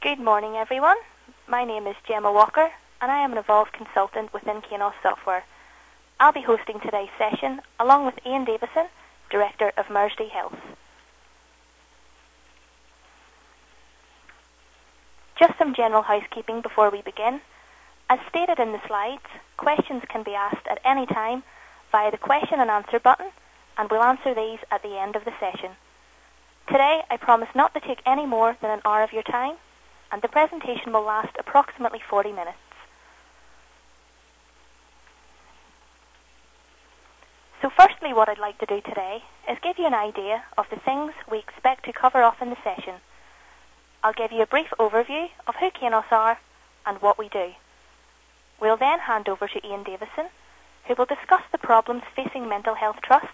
Good morning, everyone. My name is Gemma Walker, and I am an Evolve consultant within Kainos software. I'll be hosting today's session along with Ian Davidson, Director of Mersey Health. Just some general housekeeping before we begin. As stated in the slides, questions can be asked at any time via the question and answer button, and we'll answer these at the end of the session. Today, I promise not to take any more than an hour of your time, and the presentation will last approximately 40 minutes. So firstly, what I'd like to do today is give you an idea of the things we expect to cover off in the session. I'll give you a brief overview of who Kainos are and what we do. We'll then hand over to Ian Davidson, who will discuss the problems facing mental health trusts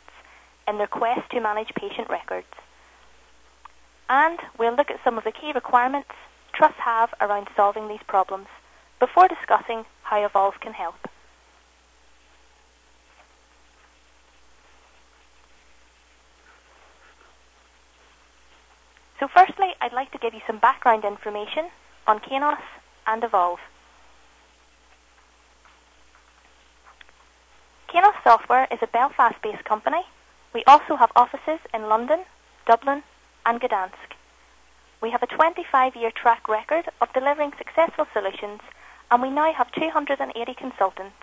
in their quest to manage patient records. And we'll look at some of the key requirements trusts have around solving these problems before discussing how Evolve can help. So firstly, I'd like to give you some background information on Kainos and Evolve. Kainos Software is a Belfast-based company. We also have offices in London, Dublin and Gdansk. We have a 25-year track record of delivering successful solutions, and we now have 280 consultants.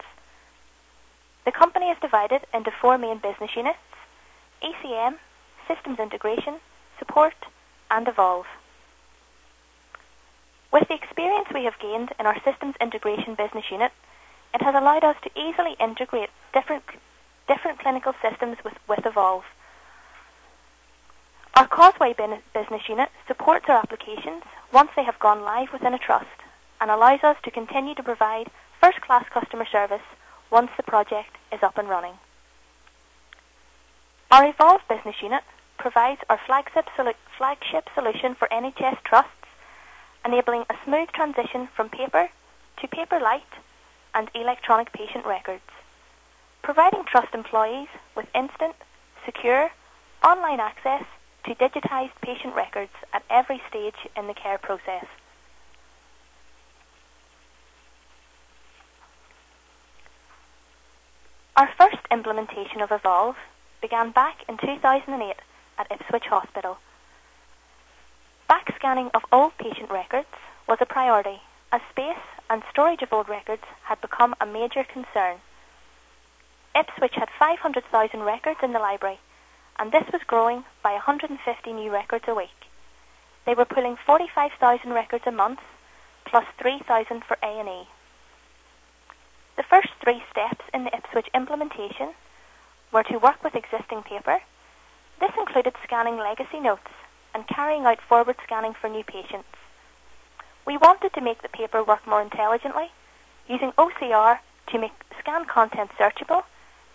The company is divided into 4 main business units: ECM, Systems Integration, Support and Evolve. With the experience we have gained in our Systems Integration business unit, it has allowed us to easily integrate different clinical systems with Evolve. Our Causeway business unit supports our applications once they have gone live within a trust and allows us to continue to provide first-class customer service once the project is up and running. Our Evolve business unit provides our flagship solution for NHS trusts, enabling a smooth transition from paper to paper-light and electronic patient records, providing trust employees with instant, secure, online access to digitised patient records at every stage in the care process. Our first implementation of Evolve began back in 2008 at Ipswich Hospital. Backscanning of old patient records was a priority, as space and storage of old records had become a major concern. Ipswich had 500,000 records in the library, and this was growing by 150 new records a week. They were pulling 45,000 records a month, plus 3,000 for A&E. The first 3 steps in the Ipswich implementation were to work with existing paper. This included scanning legacy notes and carrying out forward scanning for new patients. We wanted to make the paper work more intelligently, using OCR to make scanned content searchable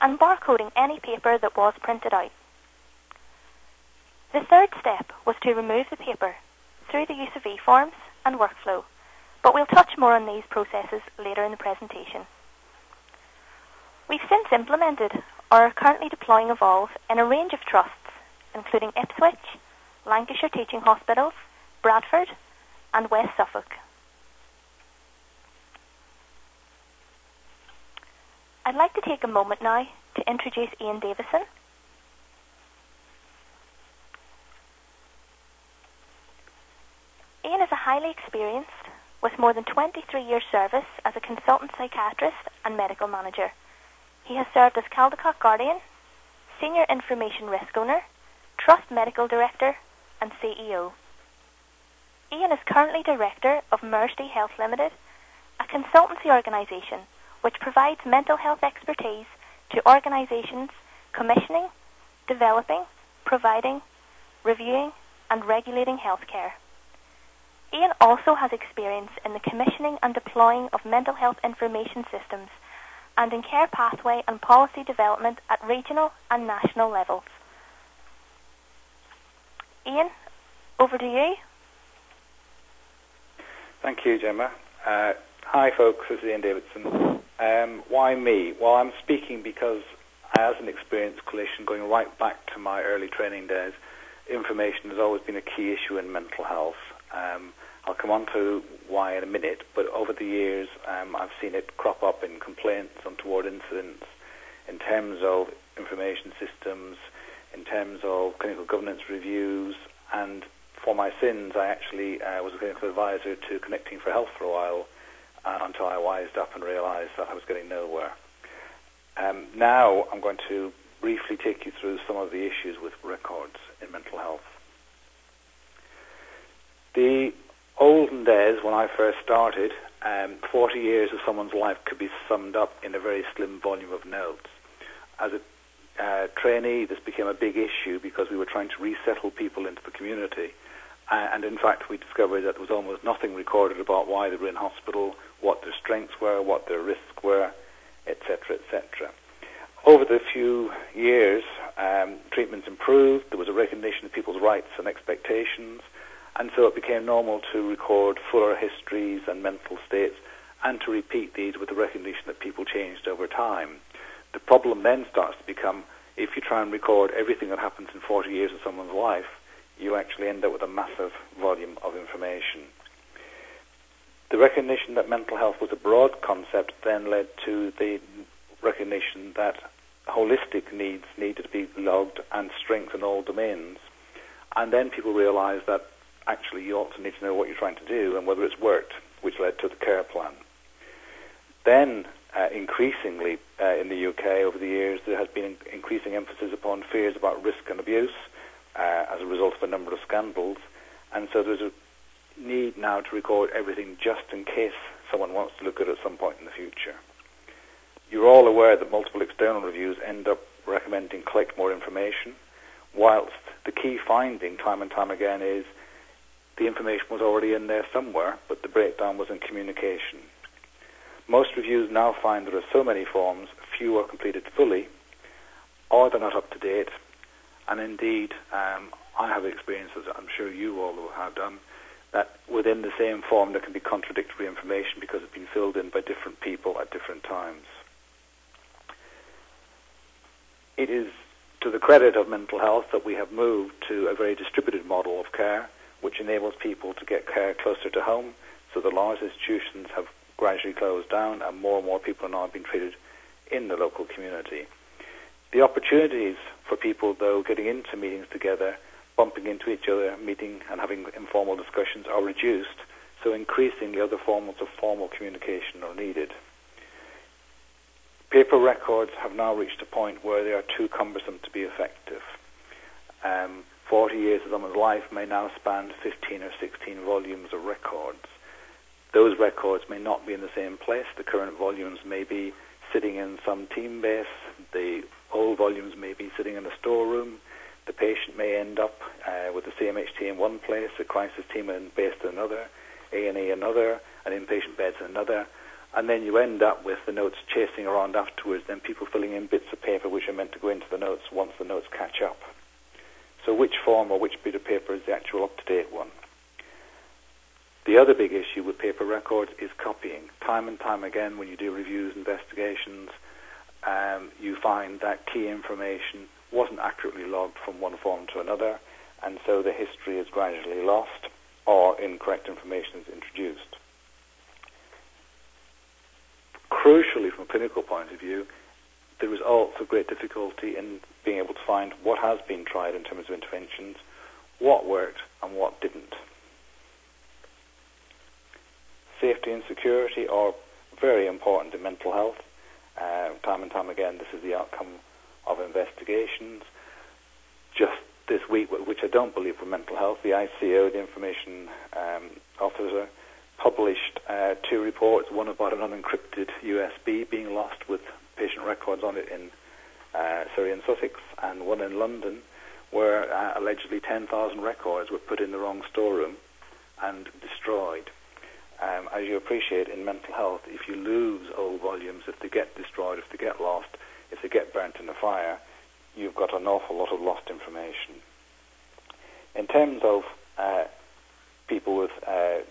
and barcoding any paper that was printed out. The third step was to remove the paper through the use of Eforms and workflow, but we'll touch more on these processes later in the presentation. We've since implemented or are currently deploying Evolve in a range of trusts, including Ipswich, Lancashire Teaching Hospitals, Bradford and West Suffolk. I'd like to take a moment now to introduce Ian Davidson. Ian is a highly experienced, with more than 23 years service as a consultant psychiatrist and medical manager. He has served as Caldecott Guardian, Senior Information Risk Owner, Trust Medical Director and CEO. Ian is currently Director of Mersey Health Limited, a consultancy organisation which provides mental health expertise to organisations commissioning, developing, providing, reviewing and regulating healthcare. Ian also has experience in the commissioning and deploying of mental health information systems and in care pathway and policy development at regional and national levels. Ian, over to you. Thank you, Gemma. Hi folks, this is Ian Davidson. Why me? Well, I'm speaking because as an experienced clinician going right back to my early training days, information has always been a key issue in mental health. I'll come on to why in a minute, but over the years I've seen it crop up in complaints, untoward incidents, in terms of information systems, in terms of clinical governance reviews, and for my sins I actually was a clinical advisor to Connecting for Health for a while until I wised up and realised that I was getting nowhere. Now I'm going to briefly take you through some of the issues with records in mental health. The olden days, when I first started, 40 years of someone's life could be summed up in a very slim volume of notes. As a trainee, this became a big issue because we were trying to resettle people into the community. And in fact, we discovered that there was almost nothing recorded about why they were in hospital, what their strengths were, what their risks were, etc., etc. Over the few years, treatments improved, there was a recognition of people's rights and expectations, and so it became normal to record fuller histories and mental states and to repeat these with the recognition that people changed over time. The problem then starts to become, if you try and record everything that happens in 40 years of someone's life, you actually end up with a massive volume of information. The recognition that mental health was a broad concept then led to the recognition that holistic needs needed to be logged and strengths in all domains. And then people realised that actually you also need to know what you're trying to do and whether it's worked, which led to the care plan. Then, increasingly in the UK over the years, there has been increasing emphasis upon fears about risk and abuse as a result of a number of scandals. And so there's a need now to record everything just in case someone wants to look at it at some point in the future. You're all aware that multiple external reviews end up recommending collect more information, whilst the key finding time and time again is the information was already in there somewhere, but the breakdown was in communication. Most reviews now find there are so many forms, few are completed fully, or they're not up to date. And indeed, I have experiences, I'm sure you all have done, that within the same form there can be contradictory information because it's been filled in by different people at different times. It is to the credit of mental health that we have moved to a very distributed model of care, which enables people to get care closer to home, so the large institutions have gradually closed down and more people are now being treated in the local community. The opportunities for people, though, getting into meetings together, bumping into each other, meeting and having informal discussions are reduced, so increasingly other forms of formal communication are needed. Paper records have now reached a point where they are too cumbersome to be effective. 40 years of someone's life may now span 15 or 16 volumes of records. Those records may not be in the same place. The current volumes may be sitting in some team base. The old volumes may be sitting in a storeroom. The patient may end up with the CMHT in one place, a crisis team based in another, A&E another, and inpatient beds in another. And then you end up with the notes chasing around afterwards, then people filling in bits of paper which are meant to go into the notes once the notes catch up. So which form or which bit of paper is the actual up-to-date one? The other big issue with paper records is copying. Time and time again, when you do reviews, investigations, you find that key information wasn't accurately logged from one form to another, and so the history is gradually lost or incorrect information is introduced. Crucially, from a clinical point of view, there is also great difficulty in being able to find what has been tried in terms of interventions, what worked and what didn't. Safety and security are very important in mental health. Time and time again, this is the outcome of investigations. Just this week, which I don't believe were mental health, the ICO, the Information Officer, published 2 reports, one about an unencrypted USB being lost with patient records on it in Surrey and Sussex, and one in London where allegedly 10,000 records were put in the wrong storeroom and destroyed. As you appreciate in mental health, if you lose old volumes, if they get destroyed, if they get lost, if they get burnt in a fire, you've got an awful lot of lost information. In terms of people with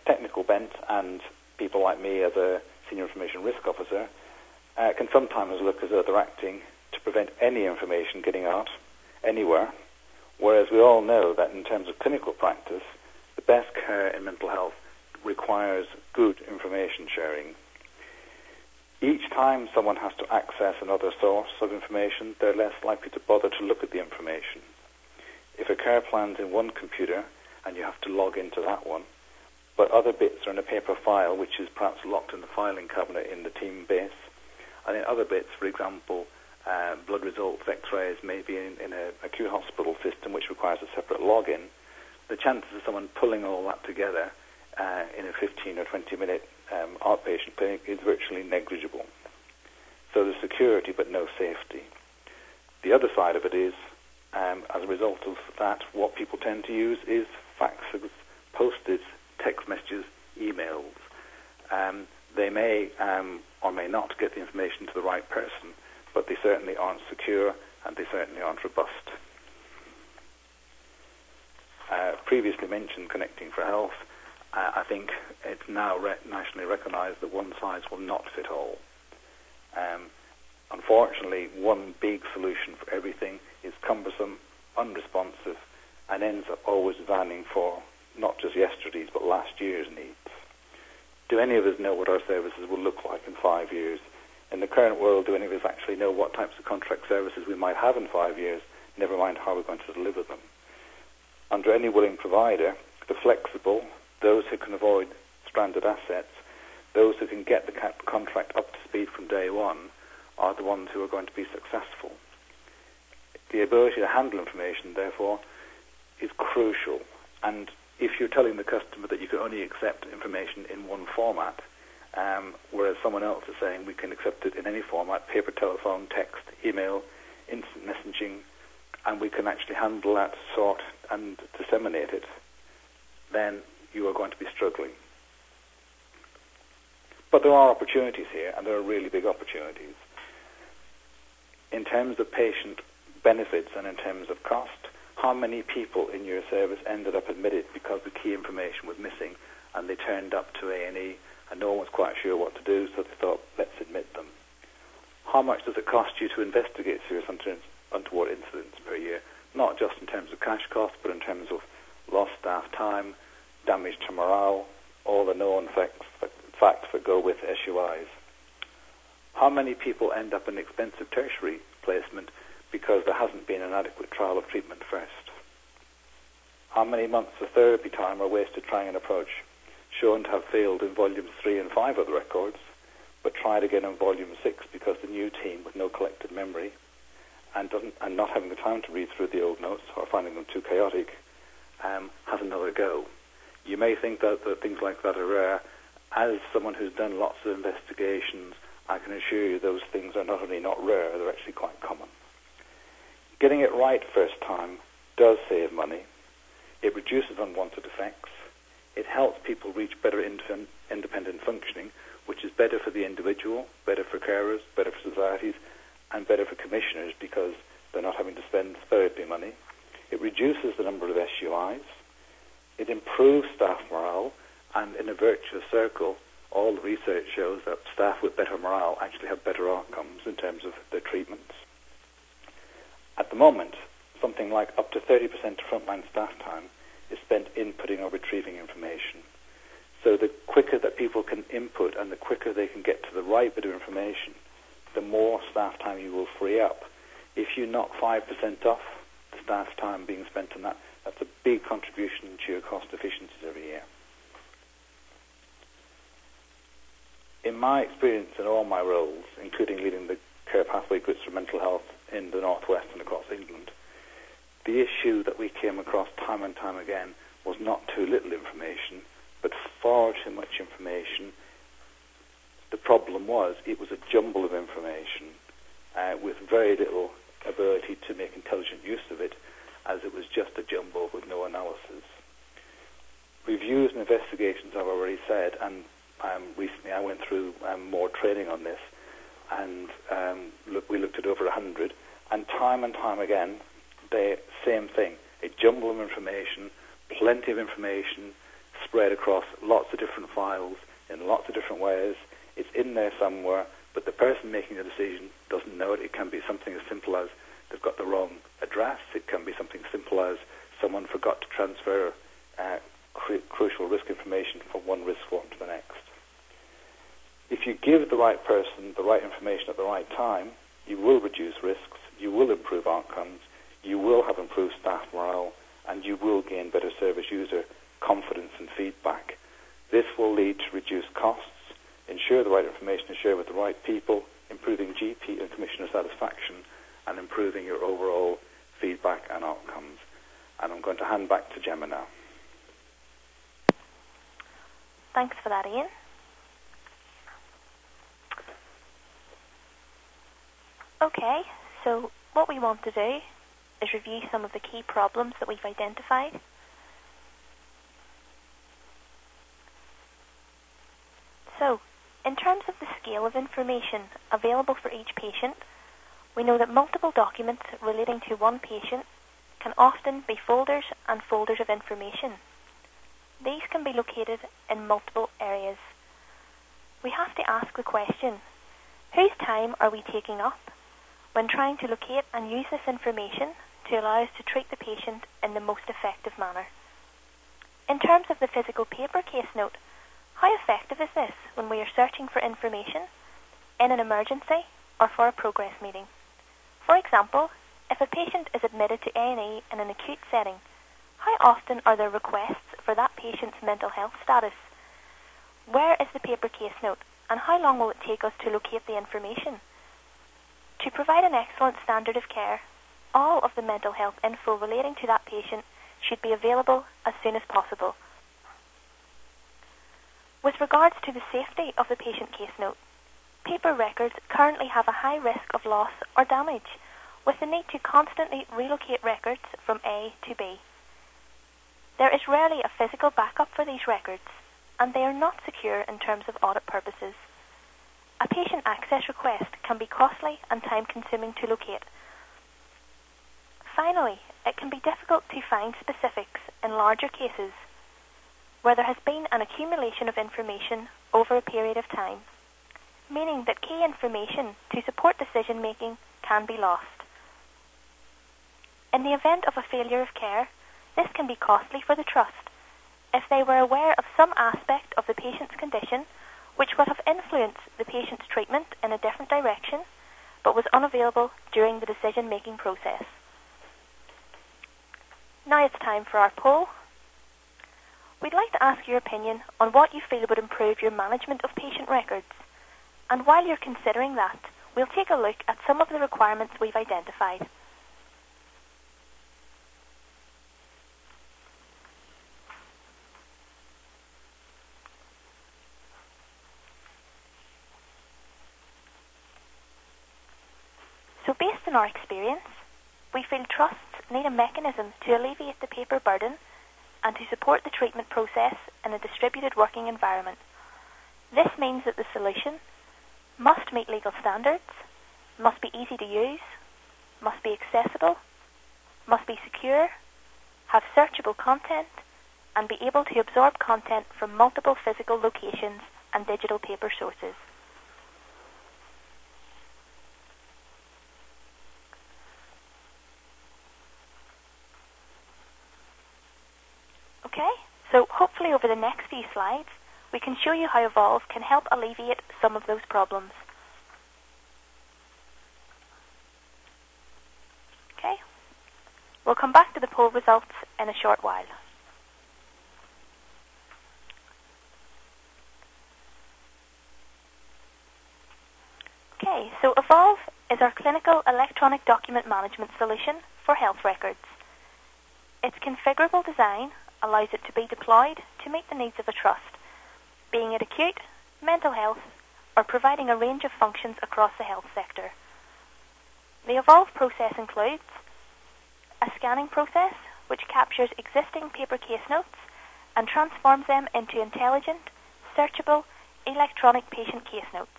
technical bent and people like me as a senior information risk officer can sometimes look as though they're acting to prevent any information getting out anywhere, whereas we all know that in terms of clinical practice, the best care in mental health requires good information sharing. Each time someone has to access another source of information, they're less likely to bother to look at the information. If a care plan's in one computer and you have to log into that one, but other bits are in a paper file which is perhaps locked in the filing cabinet in the team base, and in other bits, for example, blood results, x-rays, maybe in an acute hospital system which requires a separate login, the chances of someone pulling all that together in a 15 or 20-minute outpatient clinic is virtually negligible. So there's security but no safety. The other side of it is, as a result of that, what people tend to use is faxes, post-its, text messages, emails. They may or may not get the information to the right person, but they certainly aren't secure and they certainly aren't robust. Previously mentioned Connecting for Health. I think it's now nationally recognised that one size will not fit all. Unfortunately, one big solution for everything is cumbersome, unresponsive, and ends up always vanning for not just yesterday's but last year's needs. Do any of us know what our services will look like in 5 years? In the current world, do any of us actually know what types of contract services we might have in 5 years, never mind how we're going to deliver them? Under any willing provider, the flexible, those who can avoid stranded assets, those who can get the contract up to speed from day one, are the ones who are going to be successful. The ability to handle information, therefore, is crucial. And if you're telling the customer that you can only accept information in one format, whereas someone else is saying we can accept it in any format, paper, telephone, text, email, instant messaging, and we can actually handle that, sort and disseminate it, then you are going to be struggling. But there are opportunities here, and there are really big opportunities. In terms of patient benefits and in terms of cost, how many people in your service ended up admitted because the key information was missing and they turned up to A&E and no one was quite sure what to do, so they thought, let's admit them? How much does it cost you to investigate serious untoward incidents per year? Not just in terms of cash costs, but in terms of lost staff time, damage to morale, all the known facts that go with SUIs. How many people end up in expensive tertiary placement because there hasn't been an adequate trial of treatment first? How many months of therapy time are wasted trying an approach shown to have failed in volumes 3 and 5 of the records, but tried again in volume 6 because the new team with no collected memory and not having the time to read through the old notes or finding them too chaotic, has another go? You may think that things like that are rare. As someone who's done lots of investigations, I can assure you those things are not only not rare, they're actually quite common. Getting it right first time does save money. It reduces unwanted effects. It helps people reach better independent functioning, which is better for the individual, better for carers, better for societies, and better for commissioners because they're not having to spend therapy money. It reduces the number of SUIs. It improves staff morale, and in a virtuous circle, all the research shows that staff with better morale actually have better outcomes in terms of their treatments. At the moment, something like up to 30% of frontline staff time is spent inputting or retrieving information. So the quicker that people can input and the quicker they can get to the right bit of information, the more staff time you will free up. If you knock 5% off the staff time being spent on that, that's a big contribution to your cost efficiencies every year. In my experience in all my roles, including leading the care pathway groups for mental health in the Northwest and across England, the issue that we came across time and time again was not too little information, but far too much information. The problem was it was a jumble of information with very little ability to make intelligent use of it, as it was just a jumble with no analysis. Reviews and investigations, I've already said, and recently I went through more training on this, and we looked at over 100, and time again, the same thing, a jumble of information, plenty of information spread across lots of different files in lots of different ways. It's in there somewhere, but the person making the decision doesn't know it. It can be something as simple as they've got the wrong address. It can be something simple as someone forgot to transfer crucial risk information from one risk if you give the right person the right information at the right time, you will reduce risks, you will improve outcomes, you will have improved staff morale, and you will gain better service user confidence and feedback. This will lead to reduced costs, ensure the right information is shared with the right people, improving GP and commissioner satisfaction, and improving your overall feedback and outcomes. And I'm going to hand back to Gemma now. Thanks for that, Ian. Okay, so what we want to do is review some of the key problems that we've identified. So, in terms of the scale of information available for each patient, we know that multiple documents relating to one patient can often be folders and folders of information. These can be located in multiple areas. We have to ask the question, whose time are we taking up when trying to locate and use this information to allow us to treat the patient in the most effective manner? In terms of the physical paper case note, how effective is this when we are searching for information in an emergency or for a progress meeting? For example, if a patient is admitted to A&E in an acute setting, how often are there requests for that patient's mental health status? Where is the paper case note, and how long will it take us to locate the information? To provide an excellent standard of care, all of the mental health info relating to that patient should be available as soon as possible. With regards to the safety of the patient case note, paper records currently have a high risk of loss or damage, with the need to constantly relocate records from A to B. There is rarely a physical backup for these records, and they are not secure in terms of audit purposes. A patient access request can be costly and time-consuming to locate. Finally, it can be difficult to find specifics in larger cases where there has been an accumulation of information over a period of time, meaning that key information to support decision-making can be lost. In the event of a failure of care, this can be costly for the trust if they were aware of some aspect of the patient's condition which would have influenced the patient's treatment in a different direction but was unavailable during the decision-making process. Now it's time for our poll. We'd like to ask your opinion on what you feel would improve your management of patient records. And while you're considering that, we'll take a look at some of the requirements we've identified. So based on our experience, we feel trusts need a mechanism to alleviate the paper burden and to support the treatment process in a distributed working environment. This means that the solution must meet legal standards, must be easy to use, must be accessible, must be secure, have searchable content, and be able to absorb content from multiple physical locations and digital paper sources. Okay, so hopefully over the next few slides, we can show you how Evolve can help alleviate some of those problems. Okay, we'll come back to the poll results in a short while. Okay, so Evolve is our clinical electronic document management solution for health records. Its configurable design allows it to be deployed to meet the needs of a trust, being it acute, mental health, or providing a range of functions across the health sector. The Evolve process includes a scanning process which captures existing paper case notes and transforms them into intelligent, searchable, electronic patient case notes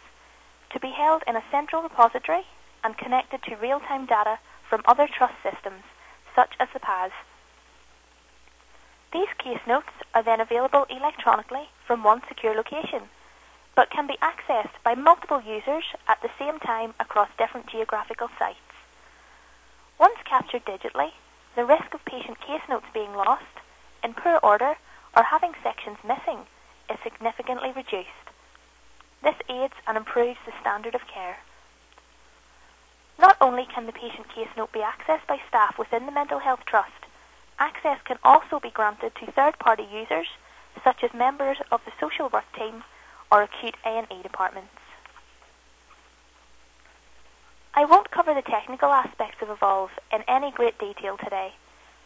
to be held in a central repository and connected to real-time data from other trust systems, such as the PAS. These case notes are then available electronically from one secure location, but can be accessed by multiple users at the same time across different geographical sites. Once captured digitally, the risk of patient case notes being lost, in poor order, or having sections missing is significantly reduced. This aids and improves the standard of care. Not only can the patient case note be accessed by staff within the Mental Health Trust, access can also be granted to third-party users, such as members of the social work team or acute A&E departments. I won't cover the technical aspects of Evolve in any great detail today.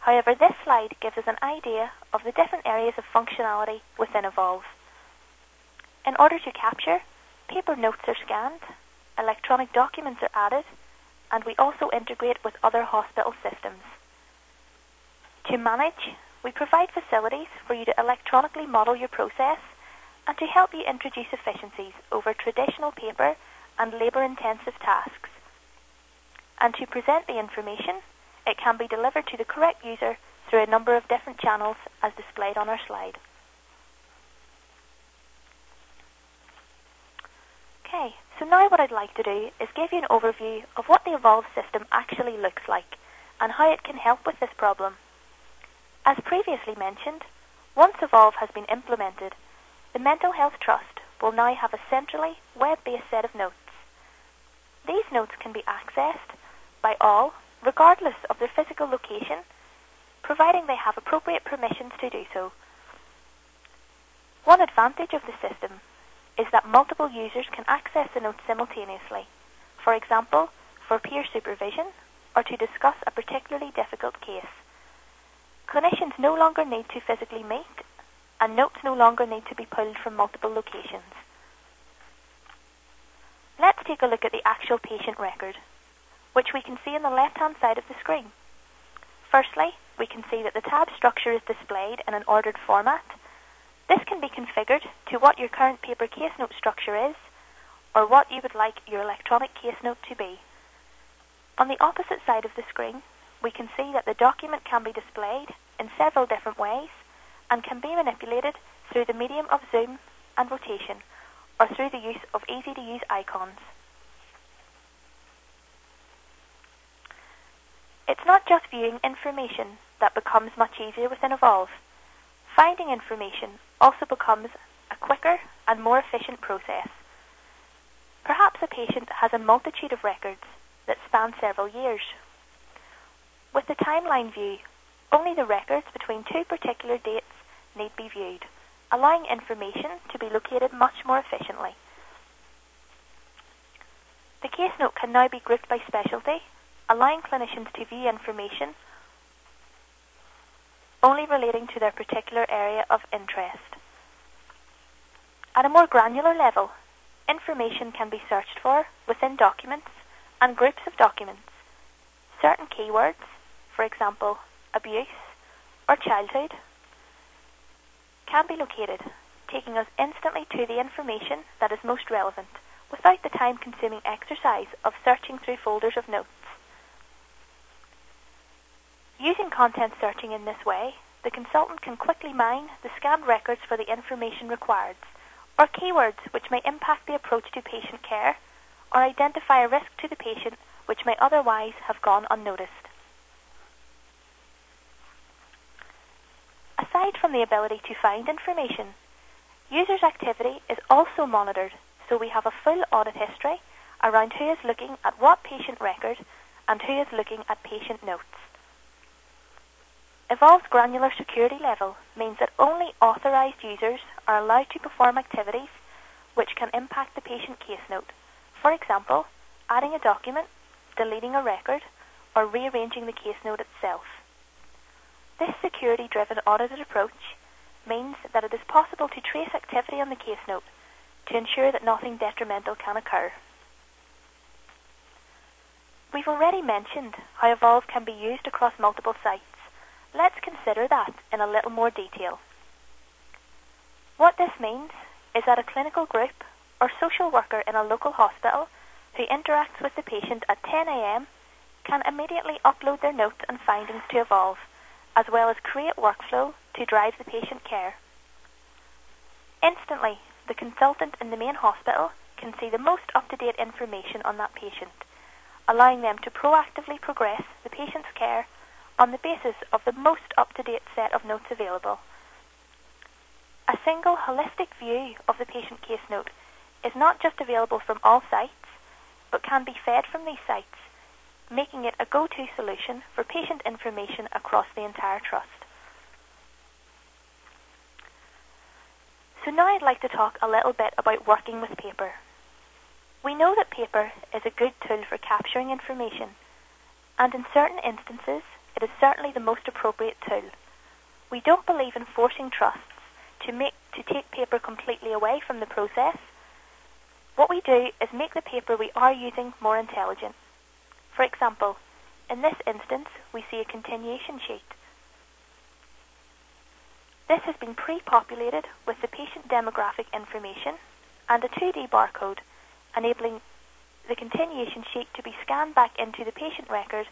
However, this slide gives us an idea of the different areas of functionality within Evolve. In order to capture, paper notes are scanned, electronic documents are added, and we also integrate with other hospital systems. To manage, we provide facilities for you to electronically model your process and to help you introduce efficiencies over traditional paper and labour-intensive tasks. And to present the information, it can be delivered to the correct user through a number of different channels as displayed on our slide. Okay, so now what I'd like to do is give you an overview of what the Evolve system actually looks like and how it can help with this problem. As previously mentioned, once Evolve has been implemented, the Mental Health Trust will now have a centrally web-based set of notes. These notes can be accessed by all, regardless of their physical location, providing they have appropriate permissions to do so. One advantage of the system is that multiple users can access the notes simultaneously, for example, for peer supervision or to discuss a particularly difficult case. Clinicians no longer need to physically meet, and notes no longer need to be pulled from multiple locations. Let's take a look at the actual patient record, which we can see on the left-hand side of the screen. Firstly, we can see that the tab structure is displayed in an ordered format. This can be configured to what your current paper case note structure is, or what you would like your electronic case note to be. On the opposite side of the screen, we can see that the document can be displayed in several different ways and can be manipulated through the medium of zoom and rotation, or through the use of easy-to-use icons. It's not just viewing information that becomes much easier within Evolve. Finding information also becomes a quicker and more efficient process. Perhaps a patient has a multitude of records that span several years. With the timeline view, only the records between two particular dates need be viewed, allowing information to be located much more efficiently. The case note can now be grouped by specialty, allowing clinicians to view information only relating to their particular area of interest. At a more granular level, information can be searched for within documents and groups of documents. Certain keywords, for example, abuse or childhood, can be located, taking us instantly to the information that is most relevant, without the time-consuming exercise of searching through folders of notes. Using content searching in this way, the consultant can quickly mine the scanned records for the information required, or keywords which may impact the approach to patient care, or identify a risk to the patient which may otherwise have gone unnoticed. Aside from the ability to find information, users' activity is also monitored, so we have a full audit history around who is looking at what patient record and who is looking at patient notes. Evolve's granular security level means that only authorised users are allowed to perform activities which can impact the patient case note, for example, adding a document, deleting a record, or rearranging the case note itself. This security-driven audited approach means that it is possible to trace activity on the case note to ensure that nothing detrimental can occur. We've already mentioned how Evolve can be used across multiple sites. Let's consider that in a little more detail. What this means is that a clinical group or social worker in a local hospital who interacts with the patient at 10 a.m. can immediately upload their notes and findings to Evolve, as well as create workflow to drive the patient care. Instantly, the consultant in the main hospital can see the most up-to-date information on that patient, allowing them to proactively progress the patient's care on the basis of the most up-to-date set of notes available. A single holistic view of the patient case note is not just available from all sites, but can be fed from these sites, making it a go-to solution for patient information across the entire trust. So now I'd like to talk a little bit about working with paper. We know that paper is a good tool for capturing information, and in certain instances, it is certainly the most appropriate tool. We don't believe in forcing trusts to take paper completely away from the process. What we do is make the paper we are using more intelligent. For example, in this instance, we see a continuation sheet. This has been pre-populated with the patient demographic information and a 2D barcode, enabling the continuation sheet to be scanned back into the patient record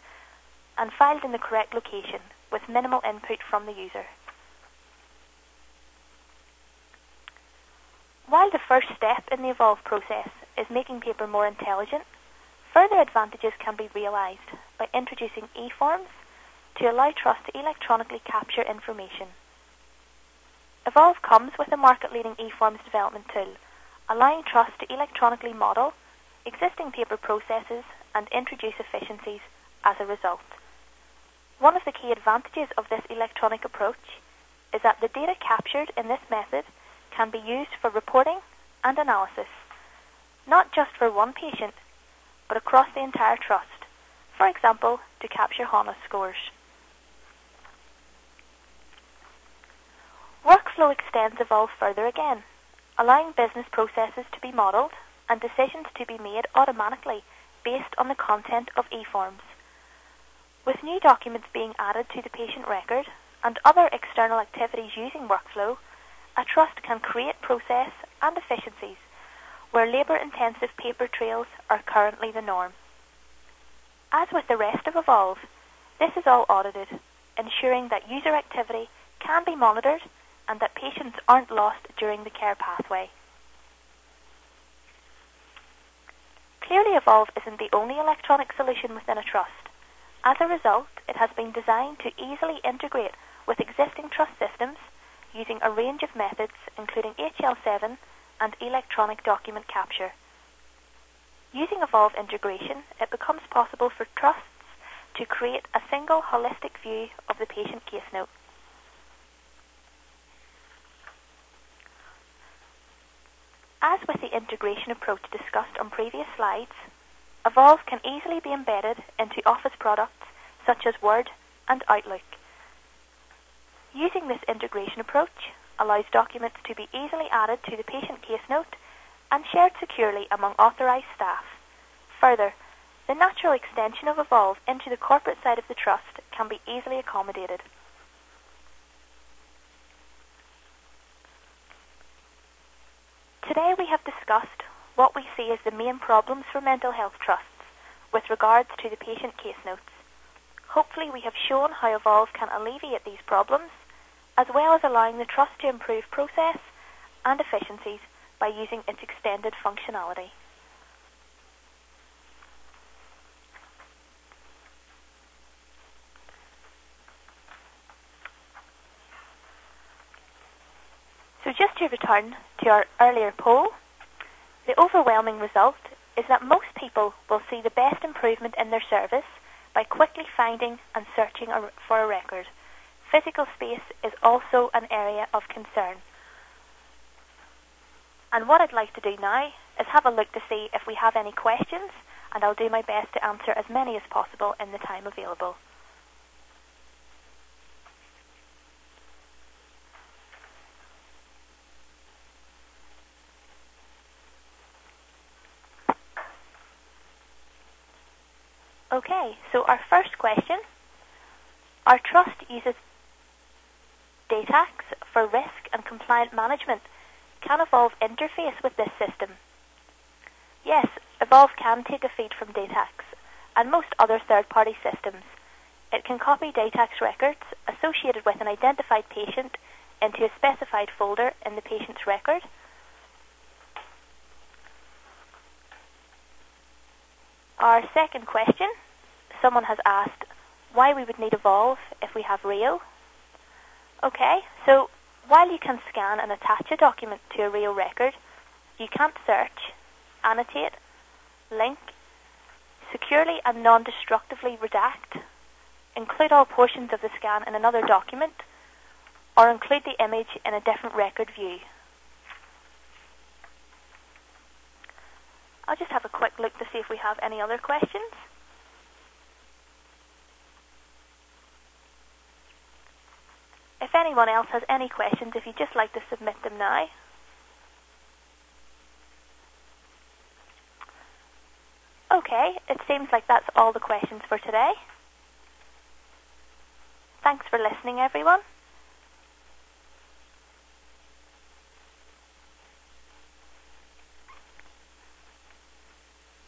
and filed in the correct location with minimal input from the user. While the first step in the evolve process is making paper more intelligent, further advantages can be realised by introducing Eforms to allow trust to electronically capture information. Evolve comes with a market-leading Eforms development tool, allowing trust to electronically model existing paper processes and introduce efficiencies as a result. One of the key advantages of this electronic approach is that the data captured in this method can be used for reporting and analysis, not just for one patient, but across the entire trust, for example, to capture HONA scores. Workflow extends Evolve further again, allowing business processes to be modelled and decisions to be made automatically based on the content of Eforms. With new documents being added to the patient record and other external activities using workflow, a trust can create process and efficiencies where labour-intensive paper trails are currently the norm. As with the rest of Evolve, this is all audited, ensuring that user activity can be monitored and that patients aren't lost during the care pathway. Clearly, Evolve isn't the only electronic solution within a trust. As a result, it has been designed to easily integrate with existing trust systems using a range of methods including HL7 and electronic document capture. Using Evolve integration, it becomes possible for trusts to create a single holistic view of the patient case note. As with the integration approach discussed on previous slides, Evolve can easily be embedded into Office products such as Word and Outlook. Using this integration approach allows documents to be easily added to the patient case note and shared securely among authorised staff. Further, the natural extension of Evolve into the corporate side of the trust can be easily accommodated. Today we have discussed what we see as the main problems for mental health trusts with regards to the patient case notes. Hopefully we have shown how Evolve can alleviate these problems, as well as allowing the trust to improve process and efficiencies by using its extended functionality. So just to return to our earlier poll, the overwhelming result is that most people will see the best improvement in their service by quickly finding and searching for a record. Physical space is also an area of concern. And what I'd like to do now is have a look to see if we have any questions, and I'll do my best to answer as many as possible in the time available. Okay, so our first question. Our trust uses DATAX for risk and compliant management. Can Evolve interface with this system? Yes, Evolve can take a feed from DATAX and most other third-party systems. It can copy DATAX records associated with an identified patient into a specified folder in the patient's record. Our second question, someone has asked why we would need Evolve if we have Rio. Okay, so while you can scan and attach a document to a Rio record, You can't search, annotate, link, securely and non-destructively redact, include all portions of the scan in another document, or include the image in a different record view. I'll just have a quick look to see if we have any other questions. If anyone else has any questions, if you'd just like to submit them now. Okay, it seems like that's all the questions for today. Thanks for listening, everyone.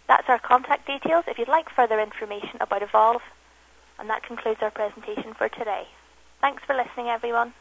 That's our contact details if you'd like further information about Evolve. And that concludes our presentation for today. Thanks for listening, everyone.